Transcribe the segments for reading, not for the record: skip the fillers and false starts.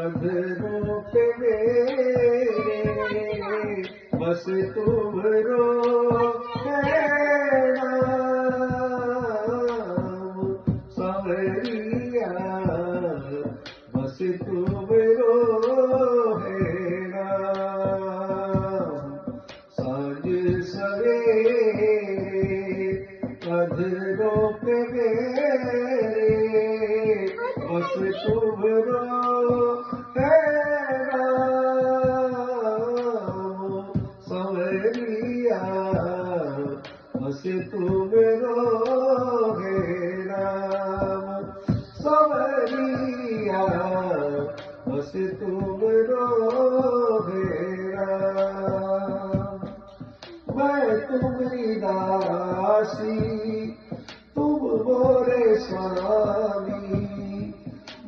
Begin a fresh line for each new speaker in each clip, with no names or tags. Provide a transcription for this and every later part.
अधरों पे मेरे बस तुम रो है नाम सांवरिया, बस तुम रो है नाम। सांझ सवेरे अधरों पे मेरे बस तुम रो है नाम सांवरिया, बस तुम रो है नाम सांवरिया, बस तुम रो है नाम। मैं तुम्हारी दासी तुम मोरे स्वामी,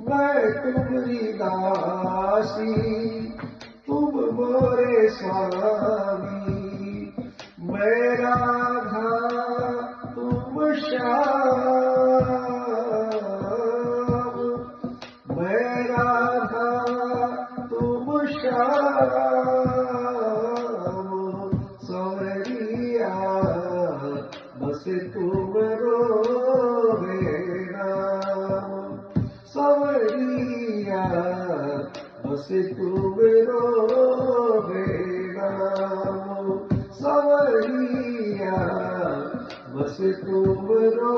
मैं तुम्हारी दासी तुम मोरे स्वामी। मैं राधा तुम श्याम, मैं राधा तुम श्याम। सांवरिया, बस तुम रो है नाम सांवरिया, बस तुम रो है नाम सांवरिया, बस तुम रो